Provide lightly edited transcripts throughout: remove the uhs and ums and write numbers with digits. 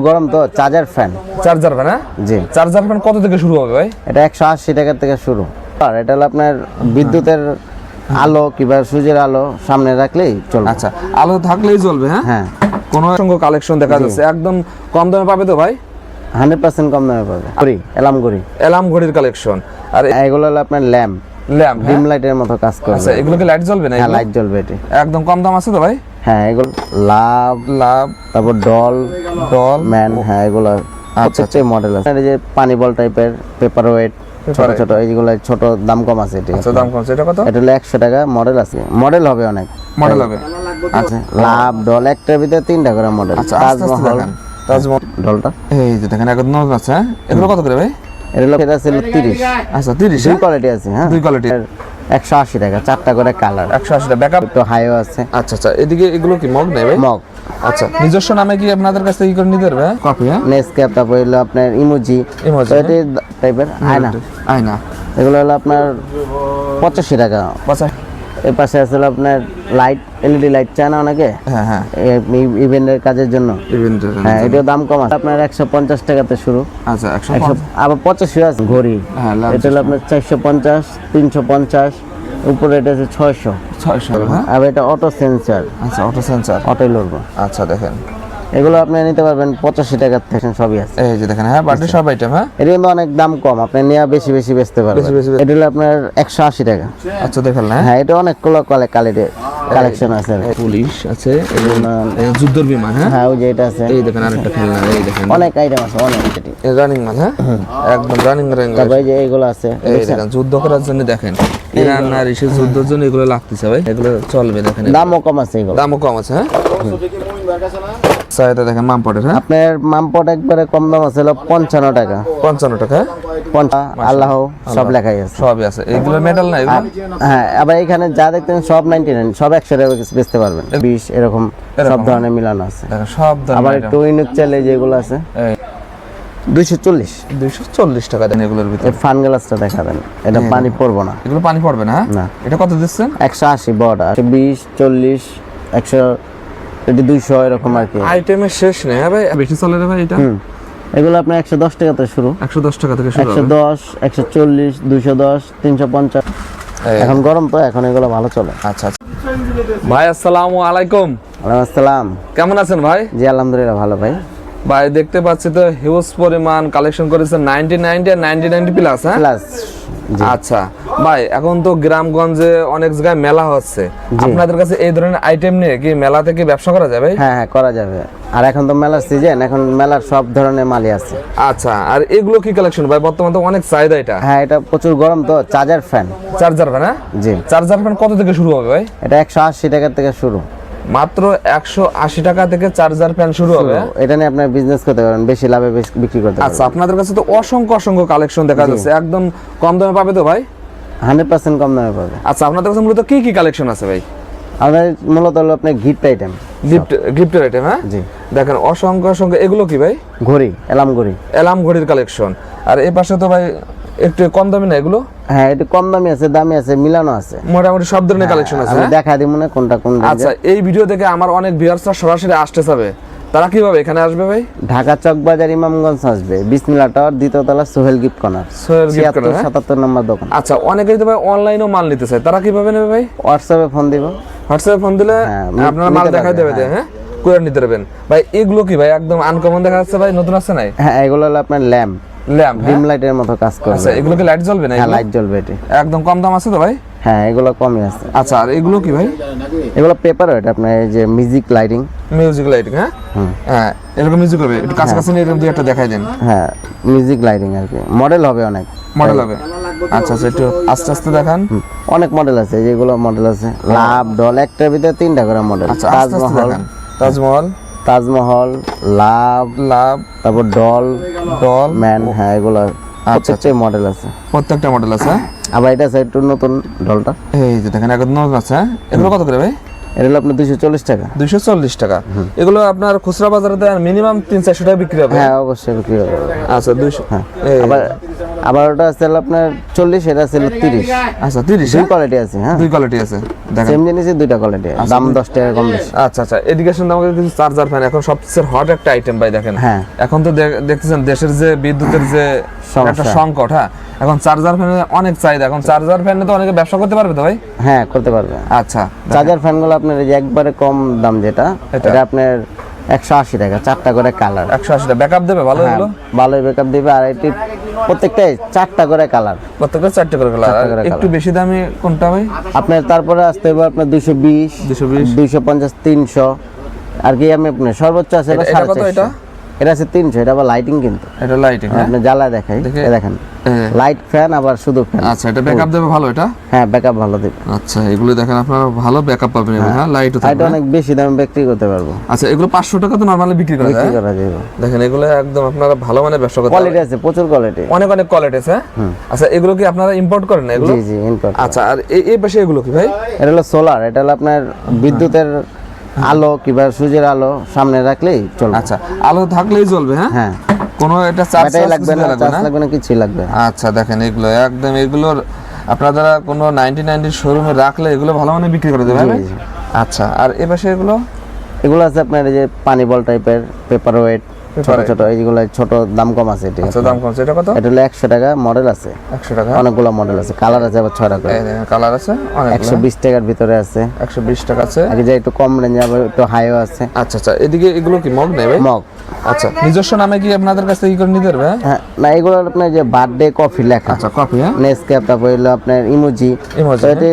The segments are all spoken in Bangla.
গরম তো চার্জার ফ্যান হ্যাঁ জি। চার্জার ফ্যান কত থেকে শুরু হবে ভাই? এটা 180 টাকা থেকে শুরু। আর এটা হলো আপনার বিদ্যুতের আলো কিংবা সূর্যের আলো সামনে রাখলেই চলবে। আচ্ছা, আলো থাকলেই চলবে। হ্যাঁ হ্যাঁ, কোনো অসংখ্য কালেকশন দেখা যাচ্ছে, একদম কম দামে পাবে তো ভাই? 100% কম দামে পাবে। ঘড়ি অ্যালার্ম ঘড়ির কালেকশন। আর এগুলো হলো আপনার ল্যাম্প ডিম লাইটের মতো কাজ করবে। আচ্ছা, এগুলো কি লাইট জ্বলবে না? হ্যাঁ, লাইট জ্বলবে। এটি একদম কম দাম আছে তো ভাই? হ্যাঁ, এগুলো লাভ তারপর ডল ম্যান। হ্যাঁ, এগুলো প্রত্যেকটাই মডেল আছে। এই যে পানি বল টাইপের পেপার ওয়েট ছোট ছোট, এইগুলো ছোট, দাম কম আছে। এটি আচ্ছা, দাম কম আছে। এটা কত? এটা হলো 100 টাকা। মডেল আছে, মডেল হবে অনেক মডেল হবে। আচ্ছা, লাভ ডল একটার ভিতরে 3টা করে মডেল। আচ্ছা, তাজমহল ডলটা এই যে দেখেন, একদম নতুন আছে। এগুলো কত করে ভাই? এটা ছিল 30। আচ্ছা, 30। দুই কোয়ালিটি আছে। হ্যাঁ, দুই কোয়ালিটি। 180 টাকা, 4টা করে কালার। 180 টাকা। ব্যাকআপ তো হাইও আছে। আচ্ছা আচ্ছা, এদিকে এগুলো কি মগ নেই ভাই? মগ। আচ্ছা, নিজস্ব নামে কি আপনাদের কাছ থেকে কি করে নিতে পারবে? কপি। হ্যাঁ, নেসক্যাফ, তারপর হলো আপনার ইমোজি টাইপের আয়না। এগুলো হলো আপনার 85 টাকা। 50। এর পাশে আছে হলো আপনার লাইট, এলইডি লাইট চায় না অনেকে? হ্যাঁ হ্যাঁ, ইভেন্টের কাজের জন্য। হ্যাঁ, এটাও দাম কম আছে, আপনার 150 টাকাতে শুরু। আচ্ছা, 100 আবার 85 আছে। ঘড়ি এটা হলো আপনার 450, 350, উপরে এটা আছে 600। হ্যাঁ, আর এটা অটো সেন্সর। আচ্ছা, অটো সেন্সর, অটো লড়বো। আচ্ছা দেখেন, এগুলো আপনি নিতে পারবেন 85 টাকার থেকে, সবই আছে। এই যে দেখেন। হ্যাঁ, বাড়তি সব আইটেম। হ্যাঁ, এটা কিন্তু অনেক দাম কম, আপনি নিয়ে বেশি বেশি বেচতে পারবেন। এটা হলো আপনার 180 টাকা। আচ্ছা দেখেন। হ্যাঁ, এটা অনেকগুলো কালেকশন আছে। পুলিশ আছে, যুদ্ধের বিমান। হ্যাঁ, ওই যে এটা আছে। এই দেখেন আরেকটা খেলনা। এই দেখেন অনেক আইটেম আছে, অনেক। রানিং মাল। হ্যাঁ, একদম রানিং। তারপর এই যে এইগুলো আছে। এই দেখেন, যুদ্ধ করার জন্য দেখেন, ইরান আর ইসের যুদ্ধের জন্য এগুলো লাগতেছে ভাই। এগুলো চলবে। দেখেন, দামও কম আছে। এগুলো দামও কম আছে। হ্যাঁ, চাহিদা দেখেন মামপটের। হ্যাঁ, আপনার মামপট একবারে কম দাম আছে হলো 55 টাকা। 55 টাকা। আল্লাহ সব লেখাই আছে, সবই আছে। এগুলো মেটাল না এগুলো? হ্যাঁ, আবার এখানে যা দেখতেন সব 99, সব 100 টাকা বেচতে পারবেন। 20 এরকম সব ধরনের মিলানো আছে। দেখেন সব ধরনের। আবার একটু ইউনিক চাইলে যেগুলো আছে 240 টাকা দেন এগুলোর ভিতরে। ফান গ্লাসটা দেখাবেন, এটা পানি পড়বো না। এগুলো পানি পড়বে না? না। এটা কত দিচ্ছেন? 180 বড়, 20, 40, 100, 200 এরকম আর কি। আইটেমের শেষ নেই। হ্যাঁ ভাই, বেশি চলে রে ভাই এটা। এগুলো আপনার 110 টাকা থেকে শুরু। 110 টাকা থেকে শুরু। 110, 140, 210, 350। এখন গরম তো, এখন এগুলো ভালো চলে। আচ্ছা আচ্ছা ভাই, আসসালামু আলাইকুম। ওয়ালাইকুম আসসালাম। কেমন আছেন ভাই? জি আলহামদুলিল্লাহ ভালো ভাই। ভাই দেখতে পাচ্ছি তো হিউজ পরিমাণ কালেকশন করেছেন, 90 আর 90 প্লাস। হ্যাঁ, প্লাস। আচ্ছা ভাই, এখন তো গ্রামগঞ্জে অনেক জায়গায় মেলা হচ্ছে, আপনাদের কাছে এই ধরনের আইটেম নিয়ে কি মেলা থেকে ব্যবসা করা যাবে? হ্যাঁ হ্যাঁ, করা যাবে। আর এখন তো মেলার সিজন, এখন মেলার সব ধরনের মালই আছে। আচ্ছা, আর এগুলো কি কালেকশন ভাই? বর্তমানে তো অনেক চাহিদা এটা। হ্যাঁ, এটা প্রচুর গরম তো। Charger fan. হ্যাঁ জি। চার্জার ফ্যান কত থেকে শুরু হবে ভাই? এটা 180 টাকা থেকে শুরু। মাত্র 180 টাকা থেকে চার্জার ফ্যান শুরু হবে। এটা নিয়ে আপনার বিজনেস করতে পারেন, বেশি লাভে বিক্রি করতে পারবেন। আচ্ছা, আপনাদের কাছে তো অসংখ্য কালেকশন দেখা যাচ্ছে, একদম কম দামে পাবে তো ভাই? 100% কম দামে পাবে। আচ্ছা, আপনাদের কাছে মূলত কি কালেকশন আছে ভাই? আমাদের মূলত হলো আপনার গিফট আইটেম। গিফটের আইটেম। হ্যাঁ, জি। দেখেন অসংখ্য। এগুলো কি ভাই? ঘড়ি, অ্যালার্ম ঘড়ির কালেকশন। আর এই পাশে তো ভাই একটু কম দামি না এগুলো? হ্যাঁ, একটু কম দামি আছে, দামি আছে, মিলানো আছে। মোটামুটি সব ধরনের কালেকশন আছে। আমি দেখা দিই মনে কোনটা কোন। আচ্ছা, এই ভিডিও দেখে আমার অনেক ভিউয়ার্সরা সরাসরি আসতে চাবে, তারা কিভাবে এখানে আসবে ভাই? ঢাকা চকবাজার ইমামগঞ্জ আসবে, বিসমিল্লাহ টাওয়ার, দ্বিতীয় তলা, সোহেল গিফট কর্নার, 77 নম্বর দোকান। আচ্ছা, অনেকেই তো ভাই অনলাইনেও মাল নিতে চায়, তারা কিভাবে নেবে ভাই? হোয়াটসঅ্যাপে ফোন দিব। হোয়াটসঅ্যাপে ফোন দিলে আপনারা মাল দেখাই দেবে। হ্যাঁ, করে নিতে পারবেন ভাই। এগুলো কি ভাই একদম আনকমন দেখা যাচ্ছে ভাই, নতুন আছে নাই? হ্যাঁ, এগুলো হলো আপনার ল্যাম্প ডিম লাইটের মতো কাজ করবে। আচ্ছা, এগুলো কি লাইট জ্বলবে না? হ্যাঁ, লাইট জ্বলবে। এটি একদম কম দাম আছে তো ভাই? হ্যাঁ, এগুলো কমই আছে। আচ্ছা, আর এগুলো কি ভাই? এগুলো পেপার ওয়েট, আপনার এই যে মিউজিক লাইটিং। হ্যাঁ হ্যাঁ, এরকম মিউজিক হবে, একটু কাছাকাছি নিয়ে এরকম একটা দেখাই দেন। হ্যাঁ, মিউজিক লাইটিং আর কি। মডেল হবে অনেক। মডেল হবে। আচ্ছা, একটু আস্তে আস্তে দেখান। অনেক মডেল আছে, যেগুলো মডেল আছে লাভ ডল একটার ভিতরে 3টা করে মডেল। আচ্ছা, তাজমহল, লাভ, তারপর ডল ম্যান। হ্যাঁ, এগুলো প্রত্যেকটাই মডেল আছে। প্রত্যেকটা মডেল আছে। আবার এটা আছে একটু নতুন ডলটা। এই যে দেখেন, একদম নতুন আছে। এগুলো কত করে ভাই? এটা হলো আপনার 240 টাকা। 240 টাকা। এগুলো আপনার খুচরা বাজারে মিনিমাম 300-400 টাকা বিক্রি হবে। হ্যাঁ অবশ্যই বিক্রি হবে। আচ্ছা 200। হ্যাঁ আবার ওটা আছে হলো আপনার 40, এটা আছে হলো 30। আচ্ছা 30। দুই কোয়ালিটি আছে। হ্যাঁ দুই কোয়ালিটি আছে, দেখেন সেম জিনিসের দুইটা কোয়ালিটি, দাম 10 টাকা কম বেশি। আচ্ছা আচ্ছা, এদিকে শুনতে আমাকে কিছু চার্জার ফ্যান, এখন সবচেয়ে হট একটা আইটেম ভাই দেখেন। হ্যাঁ এখন তো দেখতেছেন দেশের যে বিদ্যুতের যে একটা সংকট, হ্যাঁ এখন চার্জার ফ্যানের অনেক চাহিদা, এখন চার্জার ফ্যানে তো অনেকে ব্যবসা করতে পারবে তো ভাই? হ্যাঁ করতে পারবে। আচ্ছা চার্জার ফ্যানগুলো আপনার এই যে একবারে কম দাম যেটা, এটা আপনার 180 টাকা, 4টা করে কালার। 180 টাকা ব্যাকআপ দেবে ভালো? এগুলো ভালোই ব্যাকআপ দিবে, আর এটি প্রত্যেকটাই 4টা করে কালার, প্রত্যেকটা 4টা করে কালার। একটু বেশি দামি কোনটা ভাই? আপনার তারপরে আসতে হবে আপনার 220, 250, 300 আর কি। আমি আপনার সর্বোচ্চ আছে এটা 450। এটা আছে 300, এটা আবার লাইটিং, কিন্তু এটা লাইটিং আপনি জ্বালা দেখাই, এই দেখেন লাইট ফ্যান আবার শুধু ফ্যান। আচ্ছা এটা ব্যাকআপ দেবে ভালো? এটা হ্যাঁ ব্যাকআপ ভালো দেবে। আচ্ছা এগুলো দেখেন আপনারা ভালো ব্যাকআপ পাবেন, হ্যাঁ লাইটও থাকবে। এটা অনেক বেশি দামে বিক্রি করতে পারবো। আচ্ছা এগুলো 500 টাকা তো নরমালি বিক্রি করা যায়। দেখেন এগুলো একদম আপনারা ভালো মানে ব্যবসা করতে কোয়ালিটি আছে, প্রচুর কোয়ালিটি, অনেক অনেক কোয়ালিটি আছে। আচ্ছা এগুলো কি আপনারা ইম্পোর্ট করেন না এগুলো? জি জি ইম্পোর্ট। আচ্ছা আর এই পাশে এগুলো কি ভাই? এটা হলো সোলার, এটা হলো আপনার বিদ্যুতের আলো কিংবা সূর্যের আলো সামনে রাখলেই চলবে। আচ্ছা আলো থাকলেই চলবে? হ্যাঁ হ্যাঁ কোনো এটা চার্জ লাগবে না, চার্জ লাগবে না, কিছু লাগবে না। আচ্ছা দেখেন এগুলো একদম, এগুলোর আপনারা কোনো 90 শোরুমে রাখলে এগুলো ভালো মানে বিক্রি করে দেবে। আচ্ছা আর এই পাশে এগুলো আছে আপনার এই যে পানি বল টাইপের, পেপার ওয়েট, ছোট ছোট, এইগুলো ছোট, দাম কম আছে। ঠিক আছে দাম কম আছে। এটা কত? এটা হলো 100 টাকা, মডেল আছে 100 টাকা, অনেকগুলো মডেল আছে, কালার আছে আবার 6টা করে। কালার আছে অনেক। 120 টাকার ভিতরে আছে, 120 টাকা আছে। আগে যে একটু কম রেঞ্জ, আবার একটু হাইও আছে। আচ্ছা আচ্ছা এদিকে এগুলো কি মগ নেই ভাই? মগ। আচ্ছা নিজস্ব নামে কি আপনাদের কাছে কি করে নিতে পারবে? হ্যাঁ না, এগুলো আপনার যে বার্থডে কফি লেখা। আচ্ছা কফি, হ্যাঁ নেসক্যাফ, তারপর হলো আপনার ইমোজি। ইমোজি এটা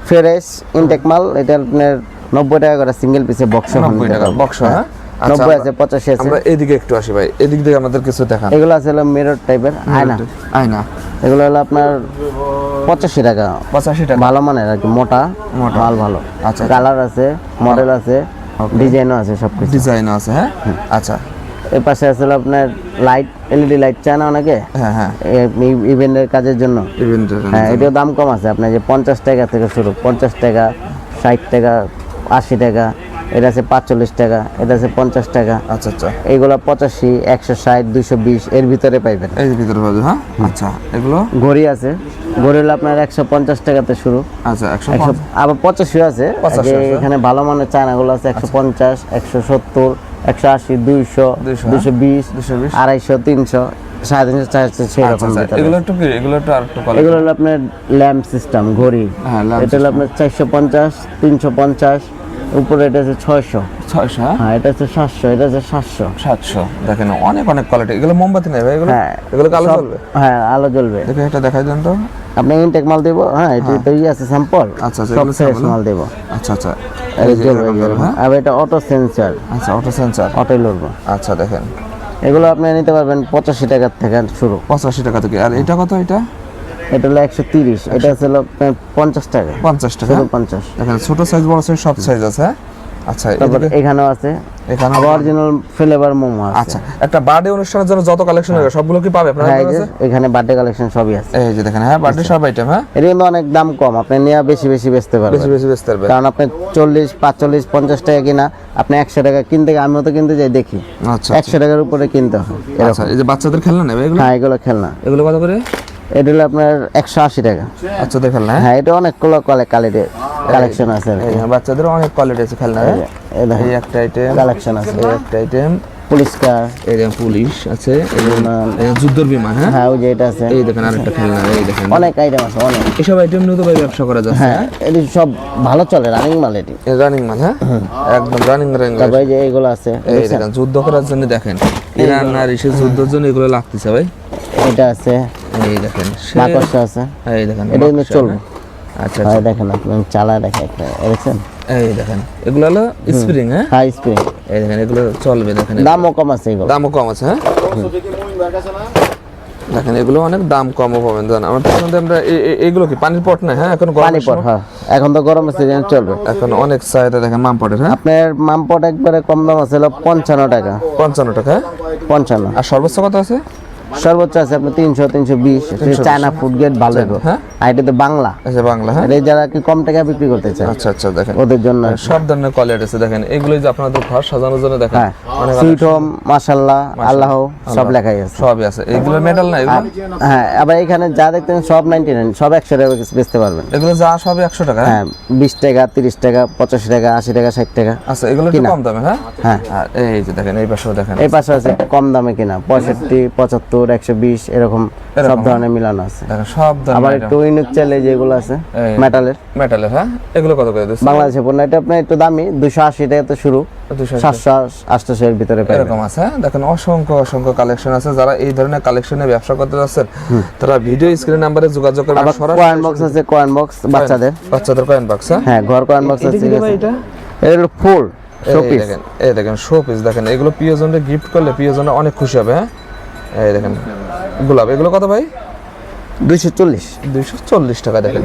ফ্রেশ ইনটেক মাল, এটা আপনার 90 টাকা করে সিঙ্গেল পিসে বক্স। 90 টাকা বক্স, হ্যাঁ 90 আছে, 85 আছে। আমরা এদিকে একটু আসি ভাই, এদিক থেকে আমাদের কিছু দেখান। এগুলো আছে হলো মিরর টাইপের আয়না, এগুলো হলো আপনার 85 টাকা। 85 টাকা ভালো মানের আর কি, মোটা মাল ভালো। আচ্ছা কালার আছে, মডেল আছে, ডিজাইনও আছে, সবকিছু ডিজাইনও আছে। হ্যাঁ আচ্ছা এর পাশে আছে হলো আপনার লাইট, এলইডি লাইট চায় না অনেকে, হ্যাঁ হ্যাঁ ইভেন্টের কাজের জন্য। হ্যাঁ এটাও দাম কম আছে আপনার, যে 50 টাকা থেকে শুরু, 50 টাকা, 60 টাকা, 80 টাকা। এটা আছে 45 টাকা, এটা আছে 50 টাকা। আচ্ছা আচ্ছা এইগুলো 85, 160, 220 এর ভিতরে পাইবেন, এর ভিতরে পাবেন। হ্যাঁ আচ্ছা এগুলো ঘড়ি আছে, ঘড়ি হলো আপনার 150 টাকাতে শুরু। আচ্ছা 100, আবার 85 আছে। এখানে ভালো মানের চায়নাগুলো আছে 150, 170, 180, 200, 220, 250, 300, 350, 400 সেরকম। এগুলো একটু কি, এগুলো একটু আরেকটু কোয়ালিটি। এগুলো হলো আপনার ল্যাম্প সিস্টেম ঘড়ি। এটা হলো আপনার 450, 350, উপরে এটা আছে 600। হ্যাঁ এটা আছে 700, এটা আছে 700। দেখেন অনেক অনেক কোয়ালিটি। এগুলো মোমবাতি নেই ভাই? এগুলো হ্যাঁ এগুলো আলো জ্বলবে? হ্যাঁ আলো জ্বলবে। দেখে এটা দেখাই দেন তো। আপনি ইনটেক মাল দেব। হ্যাঁ এটা তো আছে স্যাম্পল। আচ্ছা সব ফ্রেশ মাল দেব। আচ্ছা আচ্ছা এই জ্বলবে। আর এটা অটো সেন্সর। আচ্ছা অটো সেন্সর, অটোই লড়বে। আচ্ছা দেখেন এগুলো আপনি নিতে পারবেন 85 টাকা থেকে শুরু। 85 টাকা থেকে। আর এটা কত? এটা হলো 130, এটা হলো 50 টাকা। 50 টাকা, 50। দেখেন ছোট সাইজ বড় সাইজ সব সাইজ আছে। আচ্ছা এখানেও আছে, এখানে অরিজিনাল ফ্লেভার মোমো আছে। আচ্ছা একটা বার্থডে অনুষ্ঠানের জন্য যত কালেকশন হবে সবগুলো কি পাবে আপনাদের কাছে? এখানে বার্থডে কালেকশন সবই আছে। এই যে দেখেন, হ্যাঁ বার্থডে সব আইটেম। হ্যাঁ এর কিন্তু অনেক দাম কম, আপনি নিয়ে বেশি বেশি বেচতে পারবেন। বেশি বেচতে পারবেন, কারণ আপনি 40, 45, 50 টাকা কিনা, আপনি 100 টাকা কিনতে, আমিও তো কিনতে যাই দেখি। আচ্ছা 100 টাকার উপরে কিনতে হয়। আচ্ছা এই যে বাচ্চাদের খেলনা নেবে এগুলো? হ্যাঁ এগুলো খেলনা। এগুলো কত করে? এটা হলো আপনার 180 টাকা। বাচ্চাদের খেলনা? হ্যাঁ এটা অনেকগুলো কোয়ালিটি কালেকশন আছে। বাচ্চাদের অনেক কোয়ালিটি আছে খেলনা। এই একটা আইটেম কালেকশন আছে, এই একটা আইটেম পুলিশ কার, এই দেখেন পুলিশ আছে, এই যুদ্ধের বিমান। হ্যাঁ হ্যাঁ ওই যে এটা আছে। এই দেখেন আরেকটা খেলনা, এই দেখেন অনেক আইটেম আছে, অনেক। এসব আইটেম নিয়ে তো ভাই ব্যবসা করা যাচ্ছে। হ্যাঁ এটি সব ভালো চলে, রানিং মাল এটি। রানিং মাল, হ্যাঁ একদম রানিং। তারপরে যে এইগুলো আছে, এই দেখেন যুদ্ধ করার জন্য, দেখেন ইরান আর ইসের যুদ্ধের জন্য এগুলো লাগতেছে ভাই। এটা আছে, এই দেখেন মাকড়সা আছে, এই দেখেন এটা কিন্তু চলবে। আচ্ছা ভাই দেখেন, আপনি চালায় দেখেন একটা, দেখছেন? এই দেখেন এগুলো হলো স্প্রিং। হ্যাঁ হাই স্প্রিং। এই দেখেন এগুলো চলবে, দেখেন দামও কম আছে, এগুলো দামও কম আছে। হ্যাঁ দেখেন এগুলো অনেক দাম কমও পাবেন। জান আমার পছন্দ। আমরা এগুলো কি পানির পট না? হ্যাঁ এখন পানি পট। হ্যাঁ এখন তো গরমের সিজন চলবে, এখন অনেক চাহিদা। দেখেন মামপটের। হ্যাঁ আপনার মামপট একবারে কম দাম আছে 55 টাকা। 55 টাকা। 55। আর সর্বোচ্চ কত আছে? সর্বোচ্চ আছে আপনার 300 320 চায়না ফুড গ্রেড ভালো হবে। হ্যাঁ আর এটা তো বাংলা, আচ্ছা বাংলা, হ্যাঁ এটা যারা কি কম টাকা বিক্রি করতে চায় আচ্ছা আচ্ছা দেখেন ওদের জন্য। সব ধরনের কোয়ালিটি আছে দেখেন, এগুলোই যে আপনাদের ঘর সাজানোর জন্য দেখেন হ্যাঁ, অনেক সুইট হোম, মাশাআল্লাহ, আল্লাহ সব লেখাই আছে। সবই আছে। এগুলো মেটাল না এগুলো? হ্যাঁ, আবার এখানে যা দেখতেন সব 99, সব 100 টাকা বেচতে পারবেন। এগুলো যা সবই 100 টাকা? হ্যাঁ, 20 টাকা, 30 টাকা, 85 টাকা, 80 টাকা, 60 টাকা। আচ্ছা, এগুলো একটু কম দামে? হ্যাঁ হ্যাঁ, আর এই যে দেখেন এই পাশেও দেখেন, এই পাশে আছে কম দামে কিনা 65, 75, 120 এরকম সব ধরনের মিলানো আছে। দেখেন সব আবার ধরনের একটু ইউনিক চাইলে যেগুলো আছে মেটালের, মেটালের। হ্যাঁ, এগুলো কত করে দিচ্ছেন? বাংলাদেশের পণ্য এটা আপনার একটু দামি, 280 টাকা তো শুরু, 700 800 এর ভিতরে পাবেন। এরকম আছে। দেখেন অসংখ্য অসংখ্য কালেকশন আছে। যারা এই ধরনের কালেকশনে ব্যবসা করতে যাচ্ছেন তারা ভিডিও স্ক্রিন নাম্বারে যোগাযোগ করবেন। আবার কয়েন বক্স আছে, কয়েন বক্স বাচ্চাদের কয়েন বক্স। হ্যাঁ, ঘর কয়েন বক্স আছে। এটা এটা ফুল শোপিস। দেখেন এই দেখেন শোপিস দেখেন, এগুলো প্রিয়জনকে গিফট করলে প্রিয়জন অনেক খুশি হবে। হ্যাঁ, এই দেখেন গোলাপ, এগুলো কত ভাই? 240 টাকা। দেখেন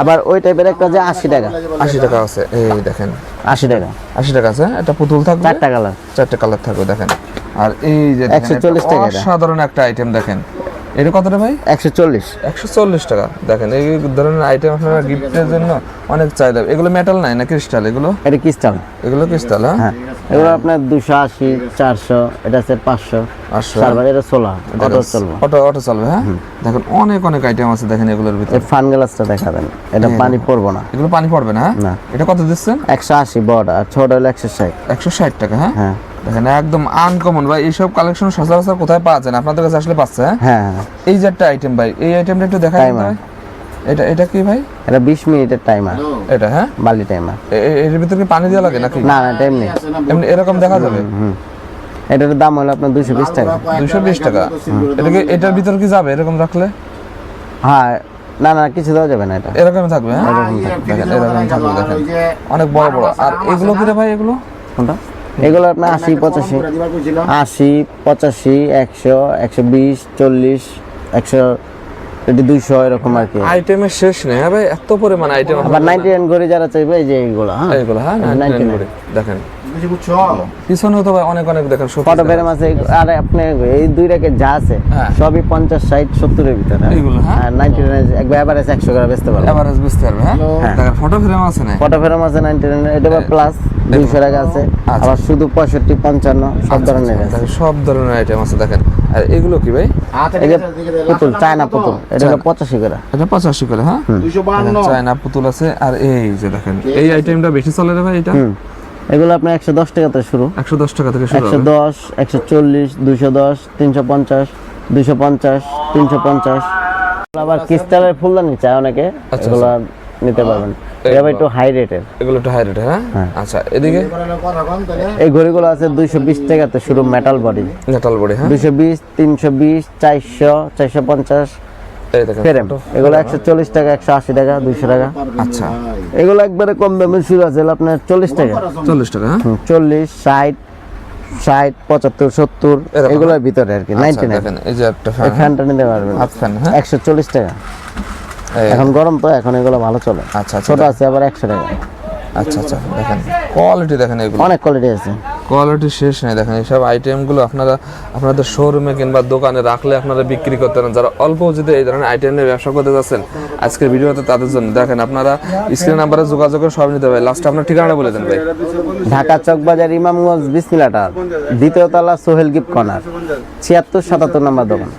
আবার ওই টাইপের একটা যে 80 টাকা, 80 টাকা আছে। এই দেখেন 80 টাকা, 80 টাকা আছে। একটা পুতুল থাকবে, 4টা কালার, 4টা কালার থাকবে। দেখেন আর এই যে 140 টাকা এটা। সাধারণ একটা আইটেম দেখেন, এটা কতটা ভাই? 140 টাকা। দেখেন এই ধরনের আইটেম আপনারা গিফটের জন্য অনেক চাহিদা। এগুলো মেটাল নাই না ক্রিস্টাল? এগুলো এটা ক্রিস্টাল। এগুলো ক্রিস্টাল। হ্যাঁ, এগুলো আপনার 280 400, এটা আছে 500 সার্ভার, এটা 16 অটো চলবে, অটো চলবে। হ্যাঁ, দেখেন অনেক অনেক আইটেম আছে দেখেন এগুলোর ভিতরে। এই ফান গ্লাসটা দেখাবেন, এটা পানি পড়বে না, এগুলো পানি পড়বে না? না। এটা কত দিচ্ছেন? 180 বড়, আর ছোট হলো 160। 160 টাকা। হ্যাঁ হ্যাঁ, দেখেন একদম আনকমন ভাই। এইসব কালেকশন সচরাচর কোথায় পাওয়া যায় না, আপনাদের কাছে আসলে পাচ্ছে। হ্যাঁ, এই যে একটা আইটেম ভাই, এই আইটেমটা একটু দেখাই দিন ভাই। এটা কি ভাই? এটা 20 মিনিটের টাইমার। এটা হ্যাঁ বালি টাইমার। এর ভিতরে কি পানি দেওয়া লাগে নাকি? না না, এটা এমনি এমনি এরকম দেখা যাবে? এটার দাম হলো আপনার 220 টাকা। 220 টাকা। এটা কি এটার ভিতর কি যাবে এরকম রাখলে? হ্যাঁ, না না, কিছু দেওয়া যাবে না, এটা এরকম থাকবে। হ্যাঁ দেখেন এরকম থাকবে, দেখেন অনেক বড় বড়। আর এগুলো কি রে ভাই? এগুলো কোনটা? এগুলো আপনার 80 85, 100 120 40 100 200 এরকম আর কি। আইটেমের শেষ নেই। হ্যাঁ ভাই, এত পরিমাণ আইটেম। আবার 99 করে যারা চাইবে, এই যে এইগুলো। হ্যাঁ, এইগুলো। হ্যাঁ 99 করে দেখেন পিছনেও তো ভাই অনেক অনেক দেখেন ফটো ফ্রেম আছে। আর আপনি এই দুই রেখে যা আছে সবই 50 60 70 এর ভিতরে। এইগুলো হ্যাঁ 99 একবার এভারেজ 100 করে বেচতে পারবেন, এভারেজ বেচতে পারবে। হ্যাঁ দেখেন ফটো ফ্রেম আছে না? ফটো ফ্রেম আছে 99, এটা প্লাস 200 টাকা আছে। আবার শুধু 65 55 সব ধরনের আছে, সব ধরনের আইটেম আছে দেখেন। আর এগুলো কি ভাই? এই যে পুতুল, চায়না পুতুল, এটা হলো 85 করে। এটা 85 করে। হ্যাঁ 252 চায়না পুতুল আছে। আর এই যে দেখেন এই আইটেমটা বেশি চলে রে ভাই। এটা এগুলো আপনার 110 টাকা থেকে শুরু, 110 টাকা থেকে শুরু। 110 140 210 350 250 350। আবার ক্রিস্টালের ফুলদানি চাই অনেকে, এগুলো নিতে পারবেন। এটা একটু হাই রেটের, এগুলো একটু হাই রেট। হ্যাঁ আচ্ছা, এদিকে এই ঘড়িগুলো আছে 220 টাকা থেকে শুরু, মেটাল বডি, মেটাল বডি। হ্যাঁ 220 320 400 450 এই দেখেন ফ্রেম। এগুলো 140 টাকা 180 টাকা 200 টাকা। আচ্ছা, এগুলো একবারে কম দামে শুরু আছে আপনার 40 টাকা 40 টাকা। হ্যাঁ 40 60 60 75 70 এগুলোর ভিতরে আর কি। 99 দেখেন এই যে একটা এই ফ্যানটা নিতে পারবেন, হাত ফ্যান। হ্যাঁ 140 টাকা। এখন গরম তো, এখন এগুলো ভালো চলে। আচ্ছা ছোট আছে আবার 100 টাকা। আচ্ছা আচ্ছা দেখেন কোয়ালিটি দেখেন, এগুলো অনেক কোয়ালিটি আছে, কোয়ালিটি শেষ নেই। দেখেন এইসব আইটেমগুলো আপনারা আপনাদের শোরুমে কিংবা দোকানে রাখলে আপনারা বিক্রি করতে পারেন। যারা অল্প পুঁজিতে এই ধরনের আইটেম নিয়ে ব্যবসা করতে যাচ্ছেন আজকের ভিডিওতে তাদের জন্য দেখেন আপনারা স্ক্রিন নাম্বারে যোগাযোগ করে সব নিতে পারেন। লাস্টে আপনার ঠিকানাটা বলে দেন ভাই। ঢাকা চকবাজার ইমামগঞ্জ বিসমিল্লাহ টাওয়ার, দ্বিতীয় তলা সোহেল গিফট কর্নার, 76 77 নম্বর দোকান।